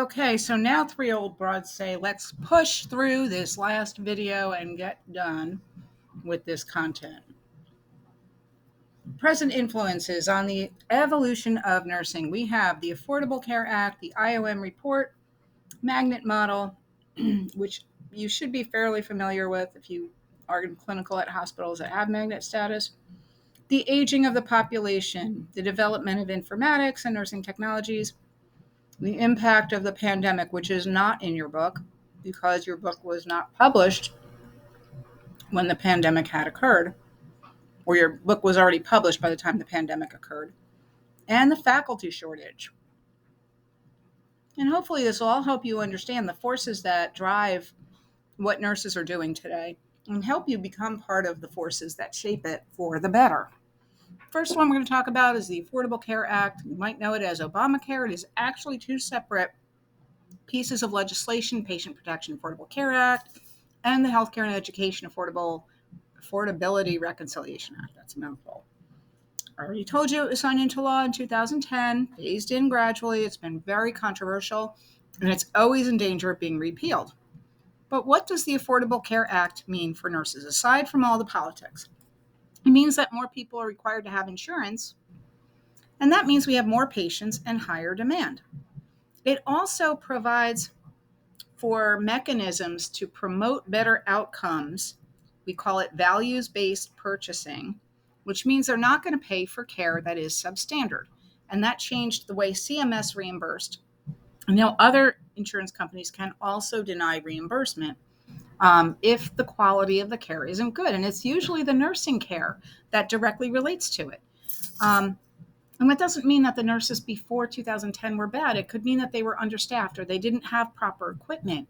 Okay, so now three old broads say, let's push through this last video and get done with this content. Present influences on the evolution of nursing. We have the Affordable Care Act, the IOM report, magnet model, which you should be fairly familiar with if you are in clinical at hospitals that have magnet status. The aging of the population, the development of informatics and nursing technologies, the impact of the pandemic, which is not in your book because your book was not published when the pandemic had occurred, or your book was already published by the time the pandemic occurred, and the faculty shortage. And hopefully, this will all help you understand the forces that drive what nurses are doing today and help you become part of the forces that shape it for the better. First one we're going to talk about is the Affordable Care Act. You might know it as Obamacare. It is actually two separate pieces of legislation: Patient Protection Affordable Care Act and the Healthcare and Education Affordability Reconciliation Act. That's a mouthful. I already told you it was signed into law in 2010, phased in gradually. It's been very controversial, and it's always in danger of being repealed. But what does the Affordable Care Act mean for nurses, aside from all the politics? It means that more people are required to have insurance, and that means we have more patients and higher demand. It also provides for mechanisms to promote better outcomes. We call it values-based purchasing, which means they're not going to pay for care that is substandard. And that changed the way CMS reimbursed. Now, other insurance companies can also deny reimbursement if the quality of the care isn't good. And it's usually the nursing care that directly relates to it. And that doesn't mean that the nurses before 2010 were bad. It could mean that they were understaffed, or they didn't have proper equipment,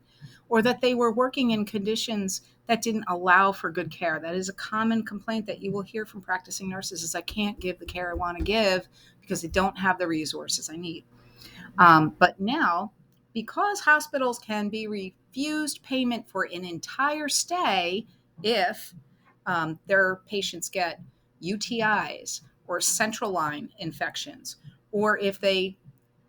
or that they were working in conditions that didn't allow for good care. That is a common complaint that you will hear from practicing nurses: is I can't give the care I want to give because I don't have the resources I need. But now, because hospitals can be refused payment for an entire stay if their patients get UTIs or central line infections, or if they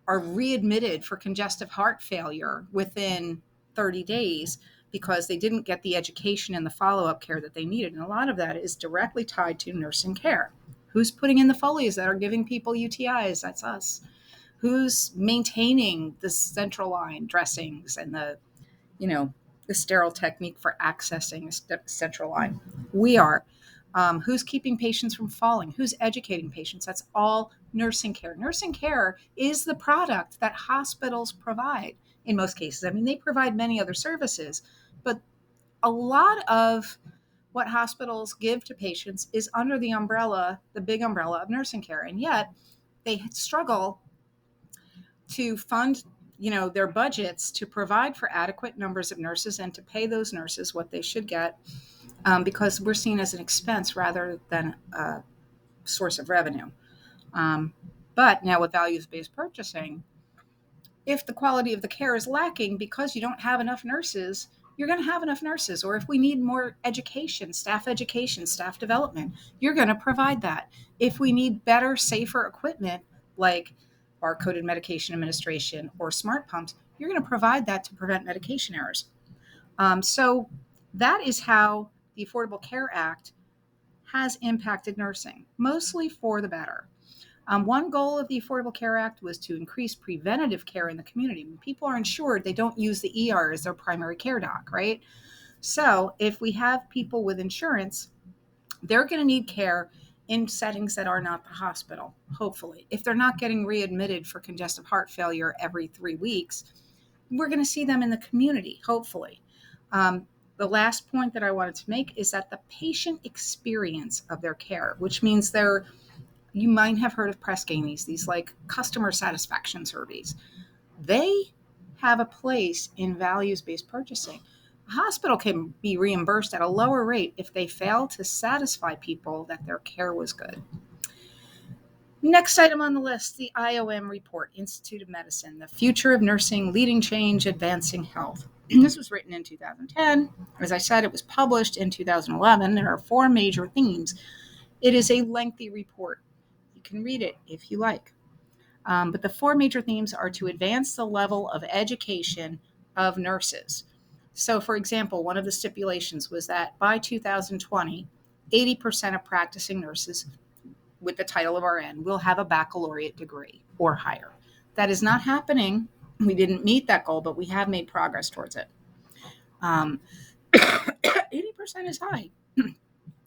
are readmitted for congestive heart failure within 30 days because they didn't get the education and the follow-up care that they needed. And a lot of that is directly tied to nursing care. Who's putting in the Foleys that are giving people UTIs? That's us. Who's maintaining the central line dressings and the sterile technique for accessing central line? We are. Who's keeping patients from falling? Who's educating patients? That's all nursing care. Nursing care is the product that hospitals provide in most cases. I mean, they provide many other services, but a lot of what hospitals give to patients is under the umbrella, the big umbrella of nursing care. And yet they struggle to fund their budgets to provide for adequate numbers of nurses and to pay those nurses what they should get, because we're seen as an expense rather than a source of revenue. But now with values-based purchasing, if the quality of the care is lacking because you don't have enough nurses, you're going to have enough nurses. Or if we need more education, staff development, you're going to provide that. If we need better, safer equipment like barcoded medication administration or smart pumps, you're going to provide that to prevent medication errors. So that is how the Affordable Care Act has impacted nursing, mostly for the better. One goal of the Affordable Care Act was to increase preventative care in the community. When people are insured, they don't use the ER as their primary care doc, right? So if we have people with insurance, they're going to need care in settings that are not the hospital, hopefully. If they're not getting readmitted for congestive heart failure every 3 weeks, we're going to see them in the community, hopefully. The last point that I wanted to make is that the patient experience of their care, which means you might have heard of Press Gamies, these like customer satisfaction surveys. They have a place in values-based purchasing. A hospital can be reimbursed at a lower rate if they fail to satisfy people that their care was good. Next item on the list, the IOM report, Institute of Medicine, The Future of Nursing, Leading Change, Advancing Health. This was written in 2010. As I said, it was published in 2011. There are 4 major themes. It is a lengthy report. You can read it if you like. But the four major themes are to advance the level of education of nurses. So, for example, one of the stipulations was that by 2020, 80% of practicing nurses with the title of RN will have a baccalaureate degree or higher. That is not happening. We didn't meet that goal, but we have made progress towards it. 80% is high,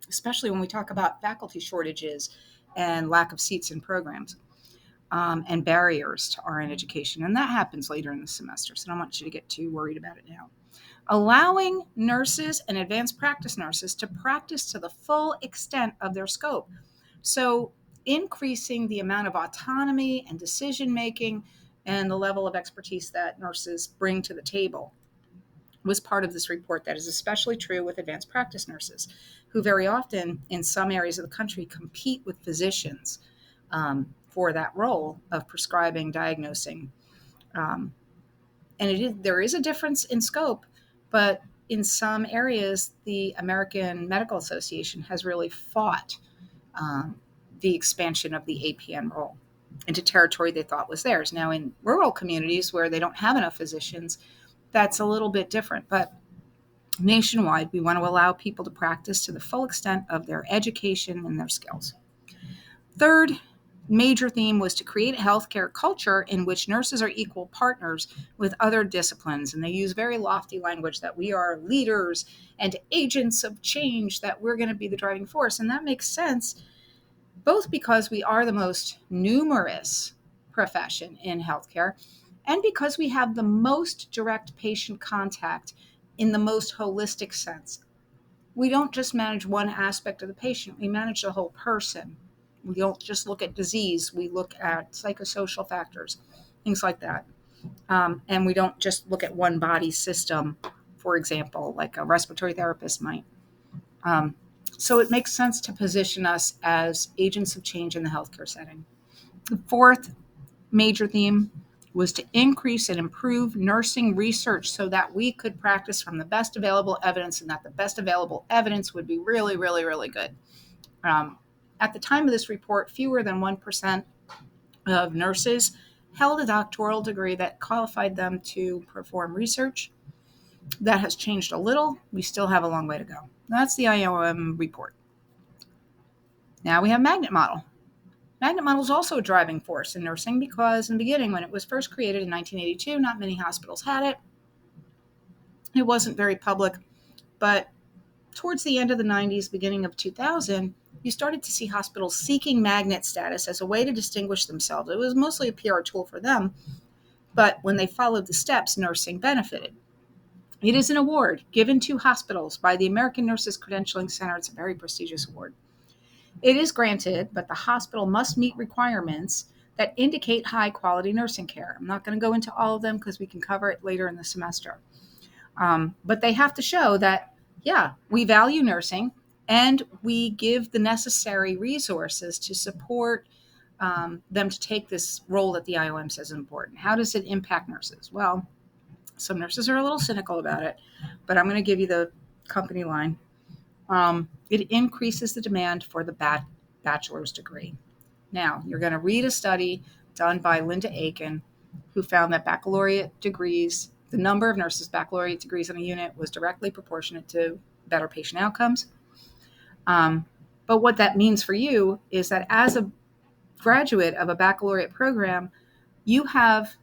especially when we talk about faculty shortages and lack of seats in programs, and barriers to RN education. And that happens later in the semester, so I don't want you to get too worried about it now. Allowing nurses and advanced practice nurses to practice to the full extent of their scope. So, increasing the amount of autonomy and decision making and the level of expertise that nurses bring to the table was part of this report. That is especially true with advanced practice nurses, who very often in some areas of the country compete with physicians for that role of prescribing, diagnosing. And there is a difference in scope, but in some areas, the American Medical Association has really fought the expansion of the APN role into territory they thought was theirs. Now, in rural communities where they don't have enough physicians, that's a little bit different. But nationwide, we want to allow people to practice to the full extent of their education and their skills. Third major theme was to create a healthcare culture in which nurses are equal partners with other disciplines. And they use very lofty language that we are leaders and agents of change, that we're going to be the driving force. And that makes sense, both because we are the most numerous profession in healthcare and because we have the most direct patient contact in the most holistic sense. We don't just manage one aspect of the patient, we manage the whole person. We don't just look at disease, we look at psychosocial factors, things like that. And we don't just look at one body system, for example, like a respiratory therapist might. So it makes sense to position us as agents of change in the healthcare setting. The fourth major theme was to increase and improve nursing research so that we could practice from the best available evidence, and that the best available evidence would be really, really, really good. At the time of this report, fewer than 1% of nurses held a doctoral degree that qualified them to perform research. That has changed a little. We still have a long way to go. That's the IOM report. Now we have magnet model. Magnet model is also a driving force in nursing because in the beginning, when it was first created in 1982, not many hospitals had it. It wasn't very public, but towards the end of the 90s, beginning of 2000, you started to see hospitals seeking magnet status as a way to distinguish themselves. It was mostly a PR tool for them, but when they followed the steps, nursing benefited. It is an award given to hospitals by the American Nurses Credentialing Center. It's a very prestigious award. It is granted, but the hospital must meet requirements that indicate high quality nursing care. I'm not going to go into all of them because we can cover it later in the semester. But they have to show that, yeah, we value nursing and we give the necessary resources to support them to take this role that the IOM says is important. How does it impact nurses? Well, some nurses are a little cynical about it, but I'm going to give you the company line. It increases the demand for the bachelor's degree. Now, you're going to read a study done by Linda Aiken, who found that baccalaureate degrees, the number of nurses' baccalaureate degrees in a unit was directly proportionate to better patient outcomes. But what that means for you is that as a graduate of a baccalaureate program, you have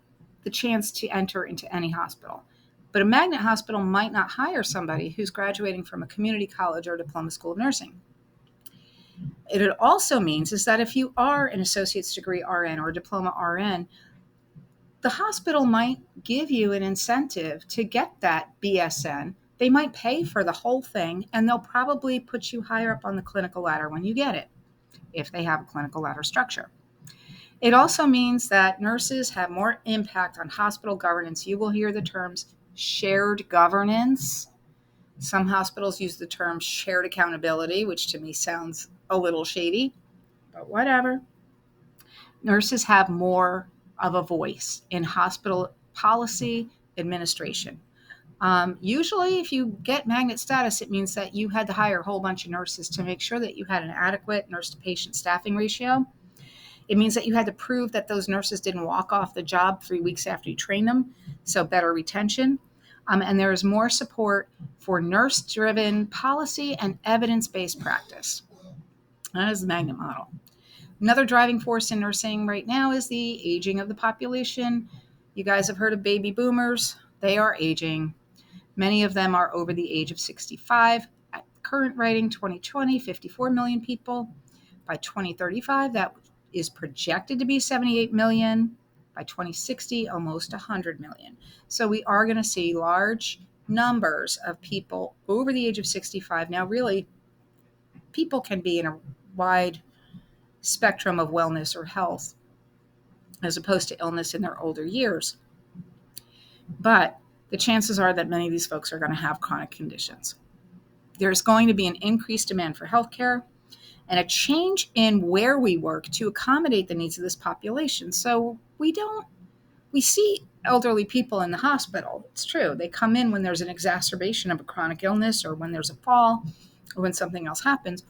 the chance to enter into any hospital. But a magnet hospital might not hire somebody who's graduating from a community college or diploma school of nursing. It also means is that if you are an associate's degree RN or a diploma RN, the hospital might give you an incentive to get that BSN. They might pay for the whole thing, and they'll probably put you higher up on the clinical ladder when you get it, if they have a clinical ladder structure. It also means that nurses have more impact on hospital governance. You will hear the terms shared governance. Some hospitals use the term shared accountability, which to me sounds a little shady, but whatever. Nurses have more of a voice in hospital policy administration. Usually, if you get magnet status, it means that you had to hire a whole bunch of nurses to make sure that you had an adequate nurse-to-patient staffing ratio. It means that you had to prove that those nurses didn't walk off the job 3 weeks after you train them, so better retention. And there is more support for nurse-driven policy and evidence-based practice. That is the magnet model. Another driving force in nursing right now is the aging of the population. You guys have heard of baby boomers. They are aging. Many of them are over the age of 65. At current writing, 2020, 54 million people. By 2035, that is projected to be 78 million. By 2060, almost 100 million. So we are going to see large numbers of people over the age of 65. Now, really, people can be in a wide spectrum of wellness or health as opposed to illness in their older years. But the chances are that many of these folks are going to have chronic conditions. There's going to be an increased demand for healthcare and a change in where we work to accommodate the needs of this population. So we see elderly people in the hospital. It's true. They come in when there's an exacerbation of a chronic illness or when there's a fall or when something else happens.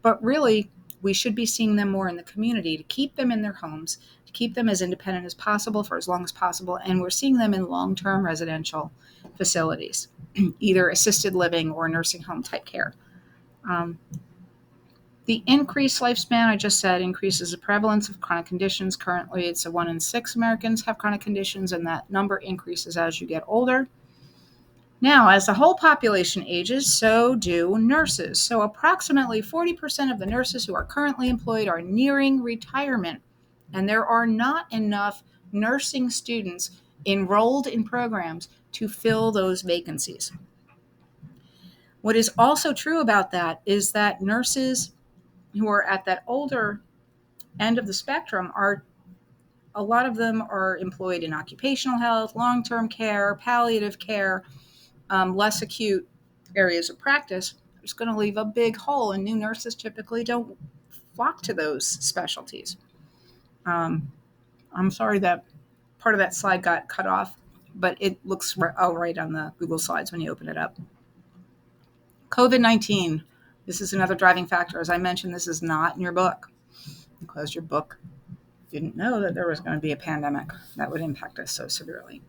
But really, we should be seeing them more in the community to keep them in their homes, to keep them as independent as possible for as long as possible. And we're seeing them in long-term residential facilities, either assisted living or nursing home type care. The increased lifespan, I just said, increases the prevalence of chronic conditions. Currently, it's 1 in 6 Americans have chronic conditions, and that number increases as you get older. Now, as the whole population ages, so do nurses. So approximately 40% of the nurses who are currently employed are nearing retirement, and there are not enough nursing students enrolled in programs to fill those vacancies. What is also true about that is that nurses who are at that older end of the spectrum a lot of them are employed in occupational health, long-term care, palliative care, less acute areas of practice. It's going to leave a big hole, and new nurses typically don't flock to those specialties. I'm sorry that part of that slide got cut off, but it looks all right on the Google Slides when you open it up. COVID-19. This is another driving factor. As I mentioned, this is not in your book because your book didn't know that there was going to be a pandemic that would impact us so severely.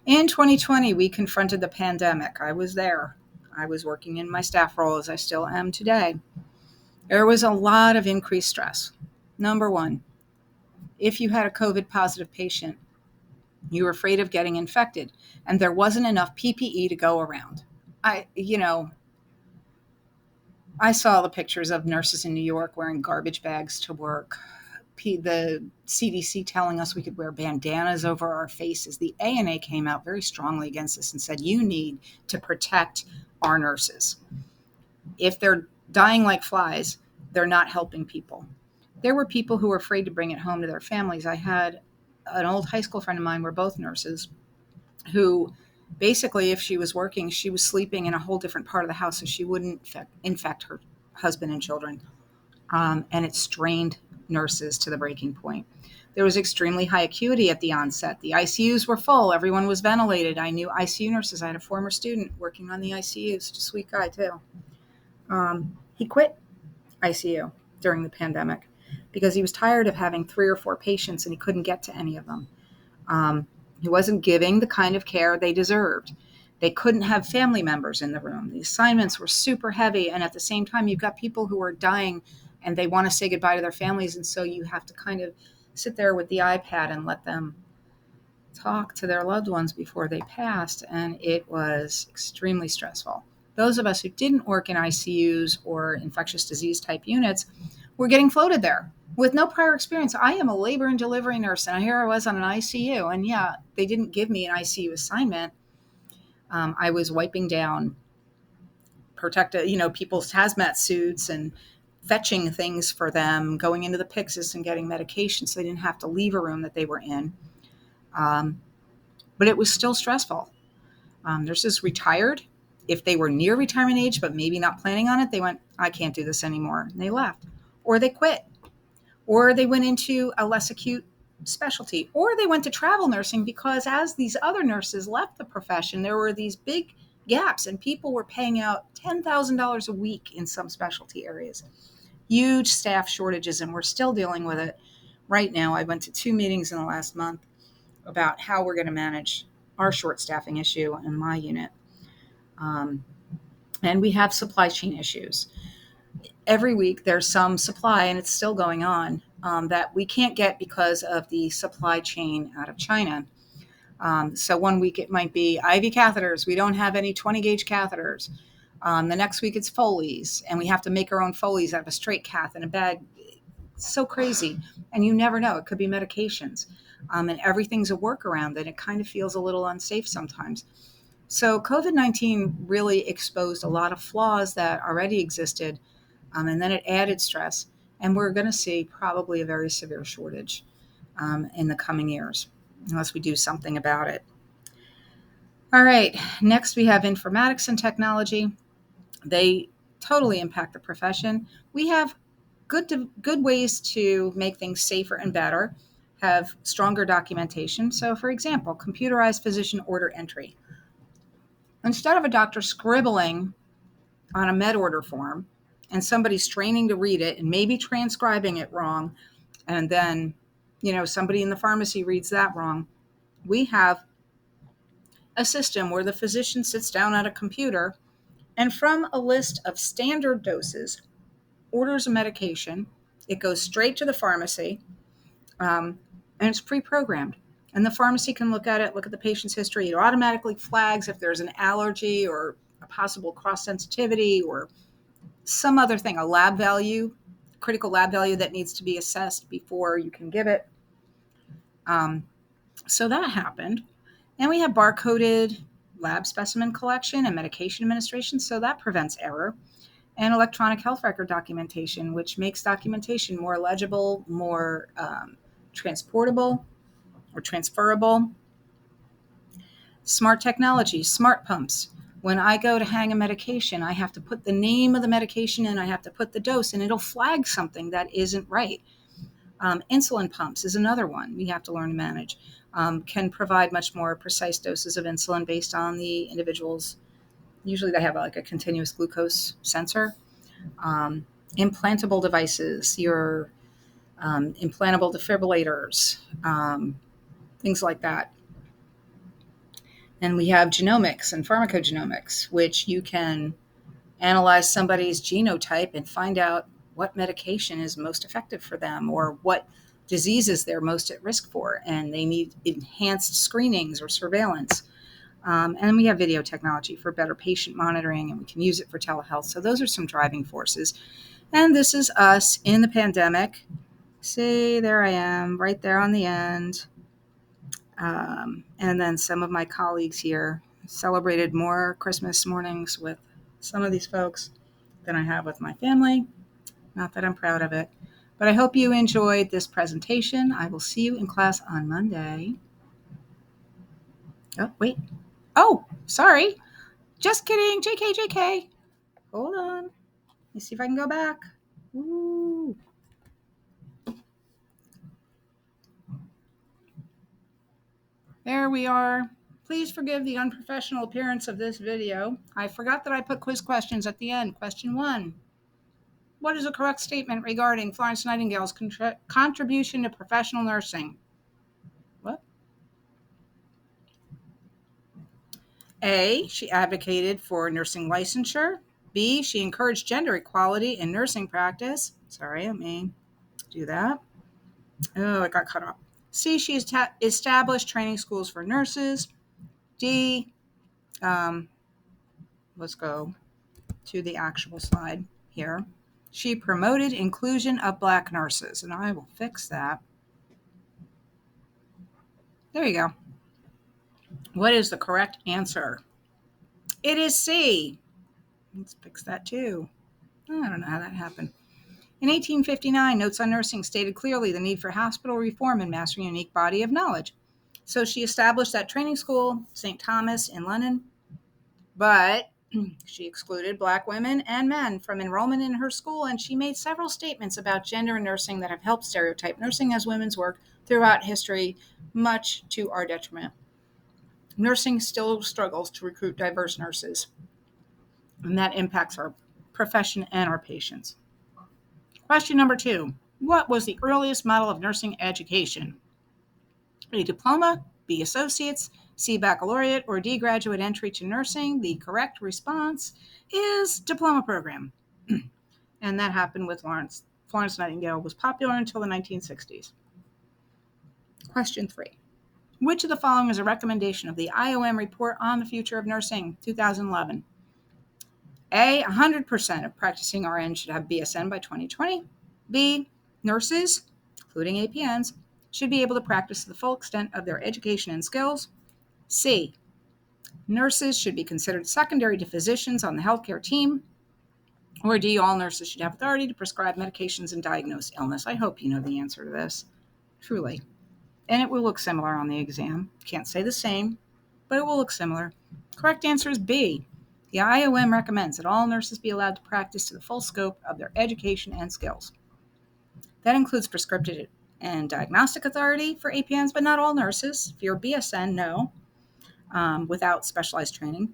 In 2020, we confronted the pandemic. I was there. I was working in my staff role as I still am today. There was a lot of increased stress. Number one, if you had a COVID positive patient, you were afraid of getting infected, and there wasn't enough PPE to go around. I saw the pictures of nurses in New York wearing garbage bags to work. The CDC telling us we could wear bandanas over our faces. The ANA came out very strongly against this and said, you need to protect our nurses. If they're dying like flies, they're not helping people. There were people who were afraid to bring it home to their families. I had an old high school friend of mine, we're both nurses, who basically, if she was working, she was sleeping in a whole different part of the house so she wouldn't infect her husband and children. And it strained nurses to the breaking point. There was extremely high acuity at the onset. The ICUs were full. Everyone was ventilated. I knew ICU nurses. I had a former student working on the ICU, such a sweet guy too. He quit ICU during the pandemic because he was tired of having 3 or 4 patients and he couldn't get to any of them. He wasn't giving the kind of care they deserved. They couldn't have family members in the room. The assignments were super heavy. And at the same time, you've got people who are dying and they want to say goodbye to their families. And so you have to kind of sit there with the iPad and let them talk to their loved ones before they passed. And it was extremely stressful. Those of us who didn't work in ICUs or infectious disease type units were getting floated there with no prior experience. I am a labor and delivery nurse, and here I was on an ICU. And yeah, they didn't give me an ICU assignment. I was wiping down people's hazmat suits and fetching things for them, going into the Pyxis and getting medication so they didn't have to leave a room that they were in. But it was still stressful. Nurses retired. If they were near retirement age, but maybe not planning on it, they went, I can't do this anymore. And they left. Or they quit. Or they went into a less acute specialty. Or they went to travel nursing because as these other nurses left the profession, there were these big gaps and people were paying out $10,000 a week in some specialty areas. Huge staff shortages, and we're still dealing with it. right now. I went to 2 meetings in the last month about how we're going to manage our short staffing issue in my unit. Um, and we have supply chain issues. Every week there's some supply, and it's still going on, that we can't get because of the supply chain out of China. So one week it might be IV catheters. We don't have any 20 gauge catheters. The next week it's Foley's, and we have to make our own Foley's out of a straight cath in a bag. It's so crazy. And you never know. It could be medications. And everything's a workaround, and it kind of feels a little unsafe sometimes. So COVID-19 really exposed a lot of flaws that already existed, and then it added stress. And we're going to see probably a very severe shortage in the coming years, unless we do something about it. All right, next we have informatics and technology. They totally impact the profession. We have good ways to make things safer and better, have stronger documentation. So, for example, computerized physician order entry. Instead of a doctor scribbling on a med order form and somebody straining to read it and maybe transcribing it wrong, and then, somebody in the pharmacy reads that wrong, we have a system where the physician sits down at a computer and from a list of standard doses orders a medication. It goes straight to the pharmacy, and it's pre-programmed. And the pharmacy can look at it, look at the patient's history. It automatically flags if there's an allergy or a possible cross-sensitivity or some other thing, a lab value, critical lab value that needs to be assessed before you can give it. So that happened. And we have barcoded lab specimen collection and medication administration, so that prevents error. And electronic health record documentation, which makes documentation more legible, more transportable or transferable. Smart technology, smart pumps. When I go to hang a medication, I have to put the name of the medication in, I have to put the dose, and it'll flag something that isn't right. Insulin pumps is another one we have to learn to manage. Can provide much more precise doses of insulin based on the individual's. Usually they have like a continuous glucose sensor. Implantable devices, your implantable defibrillators, things like that. And we have genomics and pharmacogenomics, which you can analyze somebody's genotype and find out what medication is most effective for them or what diseases they're most at risk for, and they need enhanced screenings or surveillance. And we have video technology for better patient monitoring, and we can use it for telehealth. So those are some driving forces. And this is us in the pandemic. See, there I am, right there on the end. And then some of my colleagues here celebrated more Christmas mornings with some of these folks than I have with my family. Not that I'm proud of it. But I hope you enjoyed this presentation. I will see you in class on Monday. Oh, wait. Oh, sorry. Just kidding. JK. Hold on. Let me see if I can go back. Ooh. There we are. Please forgive the unprofessional appearance of this video. I forgot that I put quiz questions at the end. Question 1. What is a correct statement regarding Florence Nightingale's contribution to professional nursing? What? A, she advocated for nursing licensure. B, she encouraged gender equality in nursing practice. Sorry, let me do that. Oh, it got cut off. C, she established training schools for nurses. D, let's go to the actual slide here. She promoted inclusion of Black nurses, and I will fix that. There you go. What is the correct answer? It is C. Let's fix that too. I don't know how that happened. In 1859, Notes on Nursing stated clearly the need for hospital reform and mastering a unique body of knowledge. So she established that training school, St. Thomas in London, but she excluded Black women and men from enrollment in her school, and she made several statements about gender in nursing that have helped stereotype nursing as women's work throughout history, much to our detriment. Nursing still struggles to recruit diverse nurses, and that impacts our profession and our patients. Question number 2. What was the earliest model of nursing education? A diploma, B associates, C baccalaureate, or D graduate entry to nursing? The correct response is diploma program. And that happened with Lawrence. Florence Nightingale was popular until the 1960s. Question 3. Which of the following is a recommendation of the IOM report on the future of nursing, 2011? A, 100% of practicing RN should have BSN by 2020. B, nurses, including APNs, should be able to practice to the full extent of their education and skills. C, nurses should be considered secondary to physicians on the healthcare team. Or D, all nurses should have authority to prescribe medications and diagnose illness. I hope you know the answer to this, truly. And it will look similar on the exam. Can't say the same, but it will look similar. Correct answer is B. The IOM recommends that all nurses be allowed to practice to the full scope of their education and skills. That includes prescriptive and diagnostic authority for APNs, but not all nurses. If you're BSN, no, without specialized training.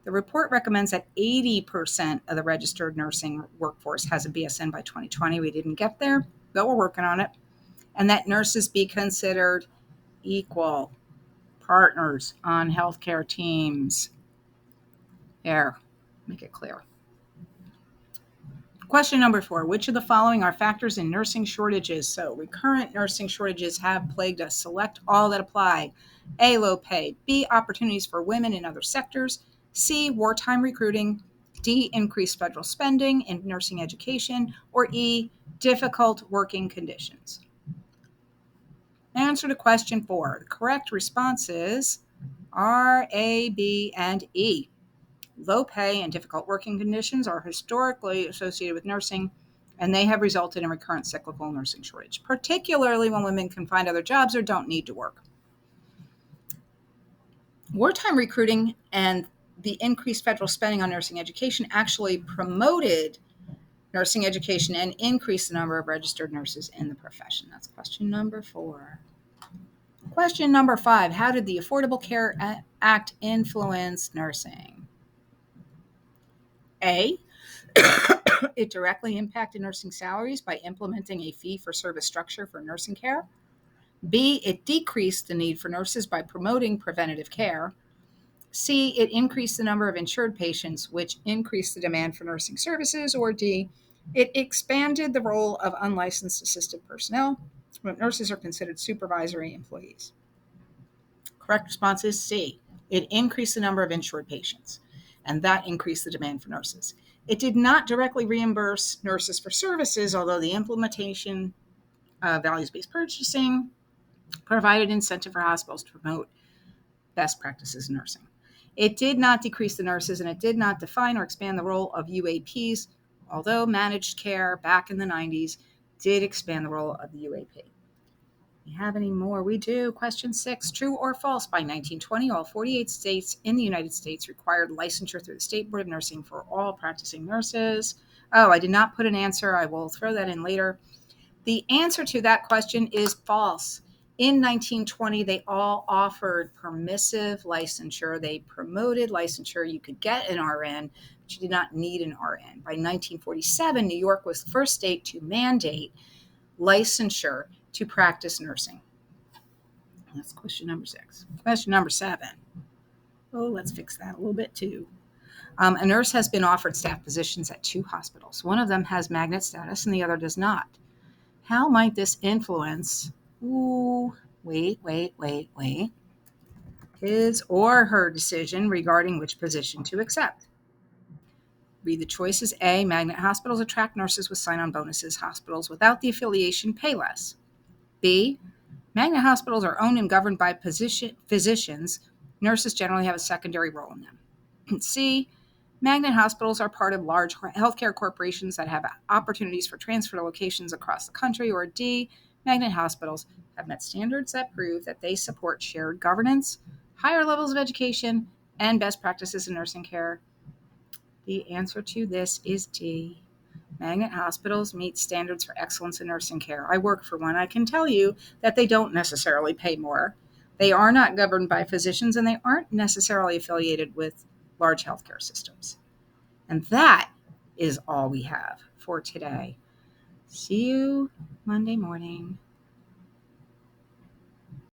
The report recommends that 80% of the registered nursing workforce has a BSN by 2020. We didn't get there, but we're working on it. And that nurses be considered equal partners on healthcare teams. There, make it clear. Question number 4. Which of the following are factors in nursing shortages? So recurrent nursing shortages have plagued us. Select all that apply. A, low pay. B, opportunities for women in other sectors. C, wartime recruiting. D, increased federal spending in nursing education. Or E, difficult working conditions. Answer to question 4. The correct responses are A, B, and E. Low pay and difficult working conditions are historically associated with nursing, and they have resulted in recurrent cyclical nursing shortage, particularly when women can find other jobs or don't need to work. Wartime recruiting and the increased federal spending on nursing education actually promoted nursing education and increased the number of registered nurses in the profession. That's question number 4. Question number 5. How did the Affordable Care Act influence nursing? A, it directly impacted nursing salaries by implementing a fee-for-service structure for nursing care. B, it decreased the need for nurses by promoting preventative care. C, it increased the number of insured patients, which increased the demand for nursing services. Or D, it expanded the role of unlicensed assisted personnel, when nurses are considered supervisory employees. Correct response is C. It increased the number of insured patients, and that increased the demand for nurses. It did not directly reimburse nurses for services, although the implementation of values-based purchasing provided incentive for hospitals to promote best practices in nursing. It did not decrease the nurses, and it did not define or expand the role of UAPs, although managed care back in the 90s did expand the role of the UAP. We have any more? We do. Question 6. True or false? By 1920, all 48 states in the United States required licensure through the State Board of Nursing for all practicing nurses. Oh, I did not put an answer. I will throw that in later. The answer to that question is false. In 1920, they all offered permissive licensure. They promoted licensure. You could get an RN, but you did not need an RN. By 1947, New York was the first state to mandate licensure to practice nursing. That's question number 6. Question number 7. Oh, let's fix that a little bit too. A nurse has been offered staff positions at 2 hospitals. One of them has magnet status and the other does not. How might this influence, his or her decision regarding which position to accept? Read the choices. A, magnet hospitals attract nurses with sign-on bonuses. Hospitals without the affiliation pay less. B, magnet hospitals are owned and governed by physicians. Nurses generally have a secondary role in them. C, magnet hospitals are part of large healthcare corporations that have opportunities for transfer to locations across the country. Or D, magnet hospitals have met standards that prove that they support shared governance, higher levels of education, and best practices in nursing care. The answer to this is D. Magnet hospitals meet standards for excellence in nursing care. I work for one. I can tell you that they don't necessarily pay more. They are not governed by physicians, and they aren't necessarily affiliated with large healthcare systems. And that is all we have for today. See you Monday morning.